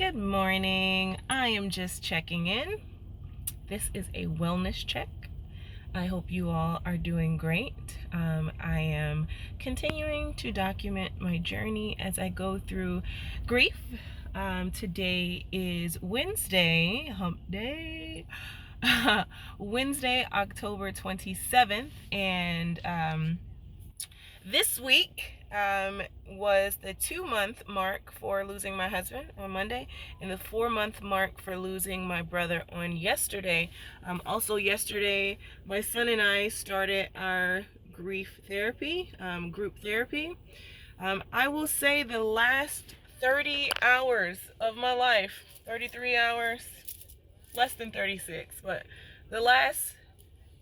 Good morning. I am just checking in. This is a wellness check. I hope you all are doing great. I am continuing to document my journey as I go through grief. Today is Wednesday, hump day, Wednesday, October 27th, and this week was the 2-month mark for losing my husband on Monday, and the 4-month mark for losing my brother on yesterday. Also yesterday, my son and I started our grief therapy, group therapy. I will say the last 30 hours of my life, 33 hours, less than 36, but the last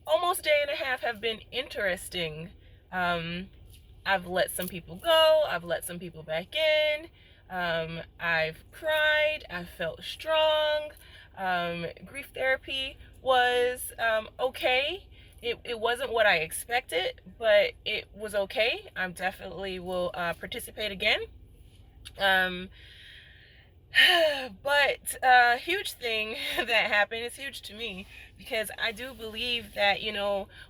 almost day and a half have been interesting. I've let some people go. I've let some people back in. I've cried. I felt strong. Grief therapy was okay. It wasn't what I expected, but it was okay. I definitely will participate again. But huge thing that happened is huge to me, because I do believe that,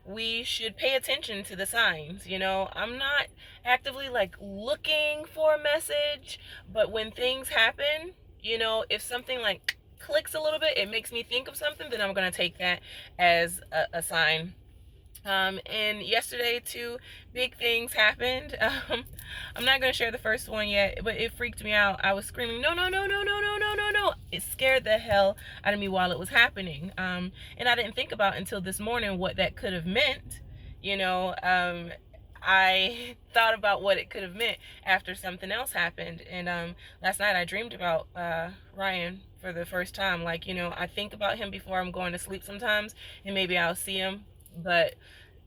we should pay attention to the signs. I'm not actively like looking for a message, but when things happen, if something like clicks a little bit, it makes me think of something, then I'm going to take that as a sign. And yesterday, two big things happened. I'm not going to share the first one yet, but it freaked me out. I was screaming, no, no, no, no, no, no, no, no, no. It scared the hell out of me while it was happening. And I didn't think about until this morning what that could have meant. I thought about what it could have meant after something else happened. And last night I dreamed about Ryan for the first time. I think about him before I'm going to sleep sometimes, and maybe I'll see him. But,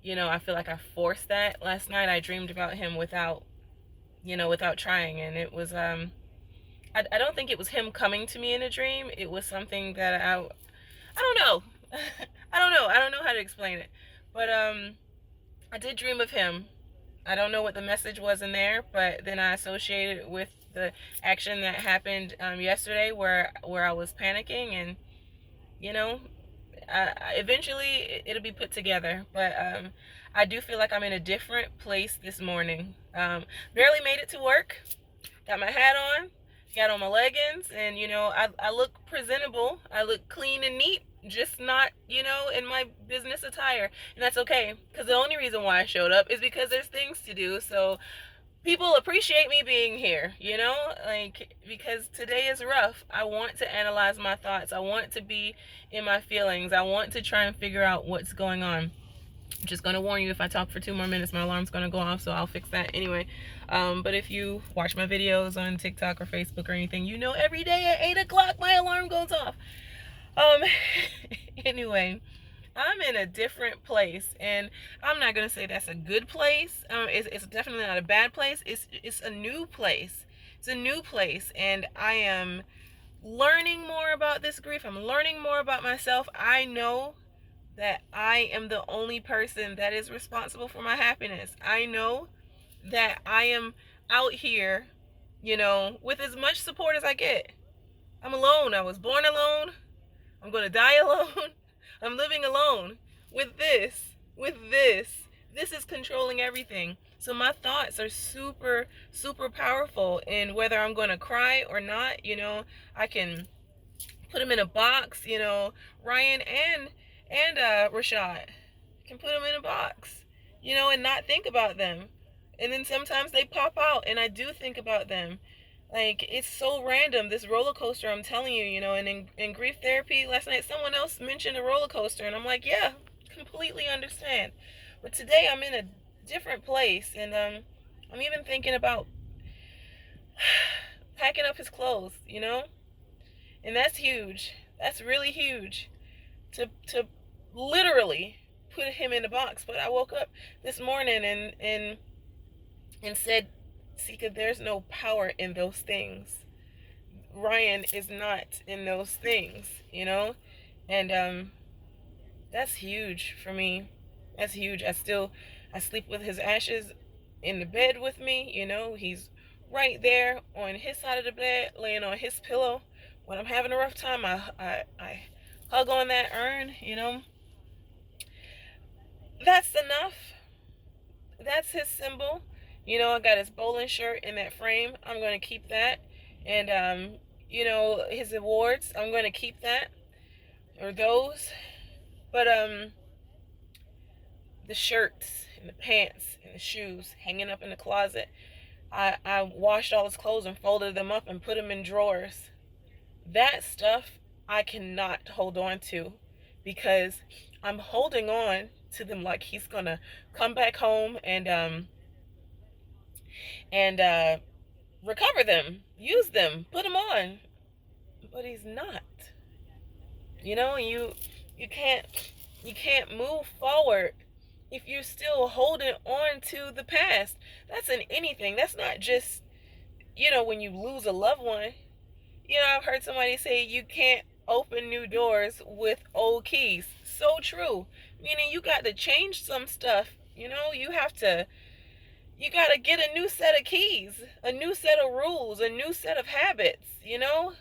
I feel like I forced that. Last night I dreamed about him without trying. And it was, I don't think it was him coming to me in a dream. It was something that I don't know. I don't know how to explain it. But, I did dream of him. I don't know what the message was in there, but then I associated it with the action that happened yesterday where I was panicking, and, eventually it'll be put together. But I do feel like I'm in a different place this morning. Barely made it to work. Got my hat on, got on my leggings, and I look presentable. I look clean and neat, just not in my business attire, and that's okay, because the only reason why I showed up is because there's things to do. So people appreciate me being here, because today is rough. I want to analyze my thoughts. I want to be in my feelings. I want to try and figure out what's going on. I'm just going to warn you, if I talk for 2 more minutes, my alarm's going to go off, so I'll fix that anyway. But if you watch my videos on TikTok or Facebook or anything, every day at 8 o'clock my alarm goes off. Anyway, I'm in a different place, and I'm not gonna say that's a good place. It's definitely not a bad place. It's a new place. It's a new place, and I am learning more about this grief. I'm learning more about myself. I know that I am the only person that is responsible for my happiness. I know that I am out here, with as much support as I get. I'm alone. I was born alone. I'm gonna die alone. I'm living alone with this. This is controlling everything. So my thoughts are super, super powerful. And whether I'm going to cry or not, I can put them in a box, Ryan and Rashad. I can put them in a box, and not think about them. And then sometimes they pop out, and I do think about them. It's so random, this roller coaster, I'm telling you, and in grief therapy last night, someone else mentioned a roller coaster, and I'm like, yeah, completely understand. But today I'm in a different place, and I'm even thinking about packing up his clothes, and that's huge. That's really huge, to literally put him in a box. But I woke up this morning and said, Sika, there's no power in those things. Ryan is not in those things, and that's huge for me. That's huge. I sleep with his ashes in the bed with me. He's right there on his side of the bed, laying on his pillow When I'm having a rough time, I hug on that urn, you know. That's enough. That's his symbol. You know, I got his bowling shirt in that frame. I'm going to keep that. And, you know, his awards, I'm going to keep that. Or those. But, the shirts and the pants and the shoes hanging up in the closet, I washed all his clothes and folded them up and put them in drawers. That stuff I cannot hold on to because I'm holding on to them like he's gonna come back home and recover them, use them, put them on. But he's not. You know, you can't move forward if you're still holding on to the past. That's in anything. That's not just, you know, when you lose a loved one. You know, I've heard somebody say you can't open new doors with old keys. So true. Meaning you got to change some stuff. You know, you got to get a new set of keys, a new set of rules, a new set of habits, you know?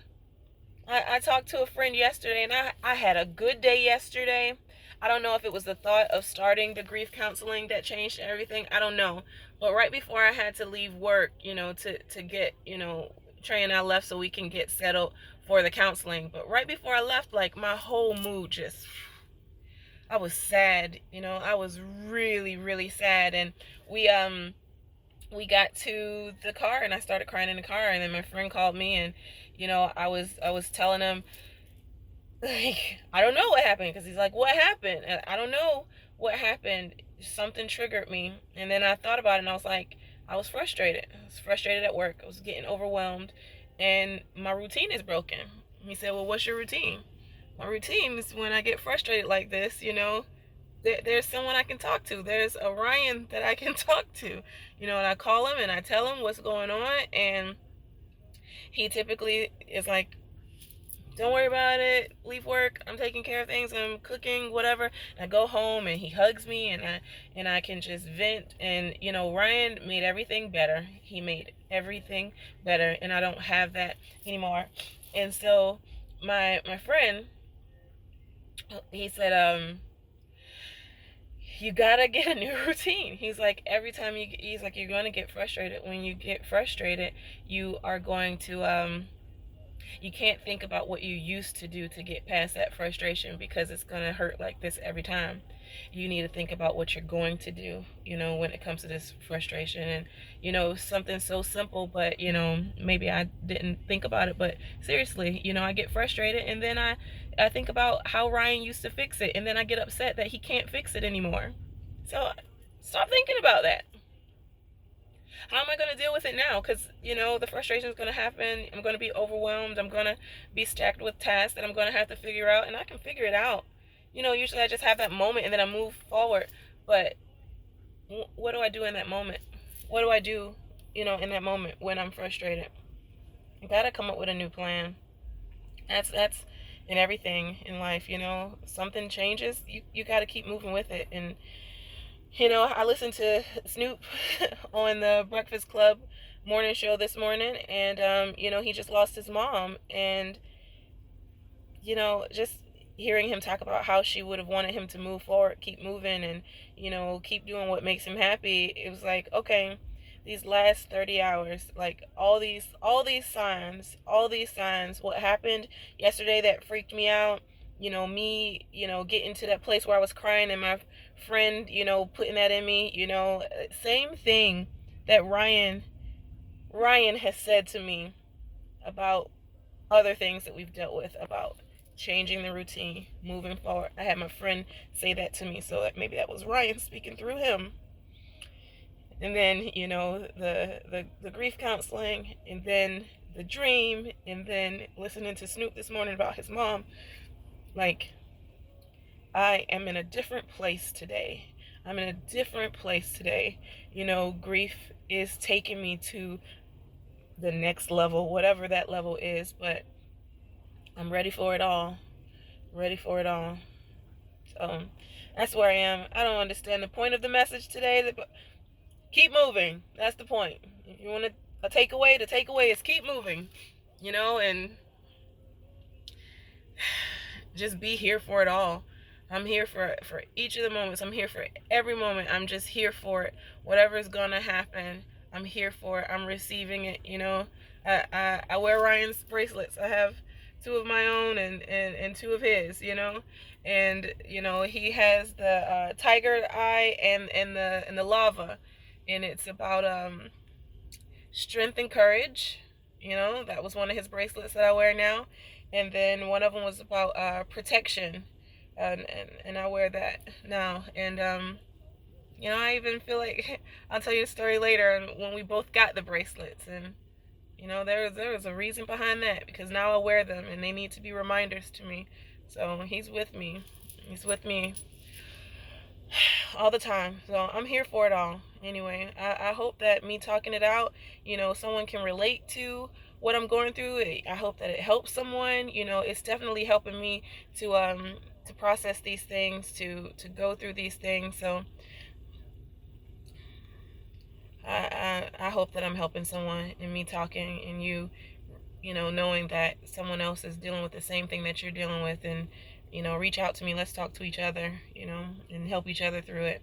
I talked to a friend yesterday, and I had a good day yesterday. I don't know if it was the thought of starting the grief counseling that changed everything. I don't know. But right before I had to leave work, you know, to get, you know, Trey and I left so we can get settled for the counseling. But right before I left, like, my whole mood just, I was sad, you know, I was really, really sad. And we got to the car and I started crying in the car, and then my friend called me, and you know, I was telling him, like, I don't know what happened, because he's like, what happened? And I don't know what happened. Something triggered me, and then I thought about it, and I was like, I was frustrated. I was frustrated at work. I was getting overwhelmed, and my routine is broken. He said, well, what's your routine? My routine is when I get frustrated like this, you know, there's someone I can talk to. There's a Ryan that I can talk to, you know, and I call him and I tell him what's going on, and he typically is like, don't worry about it, leave work, I'm taking care of things, I'm cooking, whatever. And I go home and he hugs me, and I can just vent. And you know, Ryan made everything better. He made everything better, and I don't have that anymore. And so my friend, he said, you gotta get a new routine. He's like, every time he's like, you're gonna get frustrated. When you get frustrated, you are going to you can't think about what you used to do to get past that frustration, because it's going to hurt like this every time. You need to think about what you're going to do, you know, when it comes to this frustration. And you know, something so simple, but you know, maybe I didn't think about it, but seriously, you know, I get frustrated, and then I think about how Ryan used to fix it, and then I get upset that he can't fix it anymore. So stop thinking about that. How am I going to deal with it now? Because, you know, the frustration is going to happen. I'm going to be overwhelmed. I'm going to be stacked with tasks that I'm going to have to figure out. And I can figure it out. You know, usually I just have that moment and then I move forward. But what do I do in that moment? What do I do, you know, in that moment when I'm frustrated? I got to come up with a new plan. That's in everything in life, you know. Something changes, you got to keep moving with it. And you know, I listened to Snoop on the Breakfast Club morning show this morning, and you know, he just lost his mom, and you know, just hearing him talk about how she would have wanted him to move forward, keep moving, and you know, keep doing what makes him happy. It was like, okay, these last 30 hours, like all these signs, what happened yesterday that freaked me out, you know, me, you know, getting to that place where I was crying, and my friend, you know, putting that in me, you know, same thing that Ryan has said to me about other things that we've dealt with, about changing the routine, moving forward. I had my friend say that to me, so that maybe that was Ryan speaking through him. And then, you know, the grief counseling, and then the dream, and then listening to Snoop this morning about his mom. Like, I am in a different place today. I'm in a different place today. You know, grief is taking me to the next level, whatever that level is, but I'm ready for it all. Ready for it all. So that's where I am. I don't understand the point of the message today, but keep moving. That's the point. If you want a takeaway, the takeaway is keep moving. You know, and just be here for it all. I'm here for each of the moments. I'm here for every moment. I'm just here for it. Whatever's gonna happen, I'm here for it. I'm receiving it. You know, I wear Ryan's bracelets. I have two of my own and two of his. You know, and you know he has the tiger eye and the lava, and it's about strength and courage. You know, that was one of his bracelets that I wear now. And then one of them was about protection. And I wear that now. And, you know, I even feel like I'll tell you a story later when we both got the bracelets. And, you know, there was a reason behind that because now I wear them and they need to be reminders to me. So he's with me. He's with me all the time. So I'm here for it all. Anyway, I hope that me talking it out, you know, someone can relate to what I'm going through. I hope that it helps someone. You know, it's definitely helping me to process these things, to go through these things. So I hope that I'm helping someone in me talking and you know, knowing that someone else is dealing with the same thing that you're dealing with, and you know, reach out to me. Let's talk to each other, you know, and help each other through it.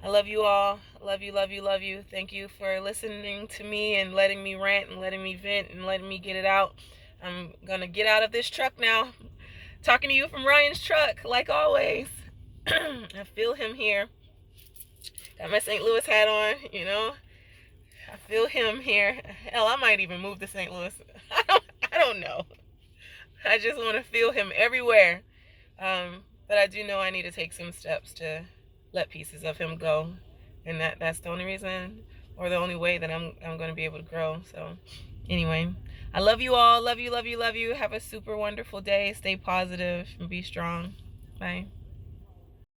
I love you all. Love you, love you, love you. Thank you for listening to me and letting me rant and letting me vent and letting me get it out. I'm gonna get out of this truck now. Talking to you from Ryan's truck, like always. I feel him here. Got my St. Louis hat on, you know. I feel him here. Hell, I might even move to St. Louis. I don't know. I just want to feel him everywhere. But I do know I need to take some steps to let pieces of him go, and that's the only reason or the only way that I'm going to be able to grow. So anyway, I love you all. Love you, love you, love you. Have a super wonderful day. Stay positive and be strong. Bye.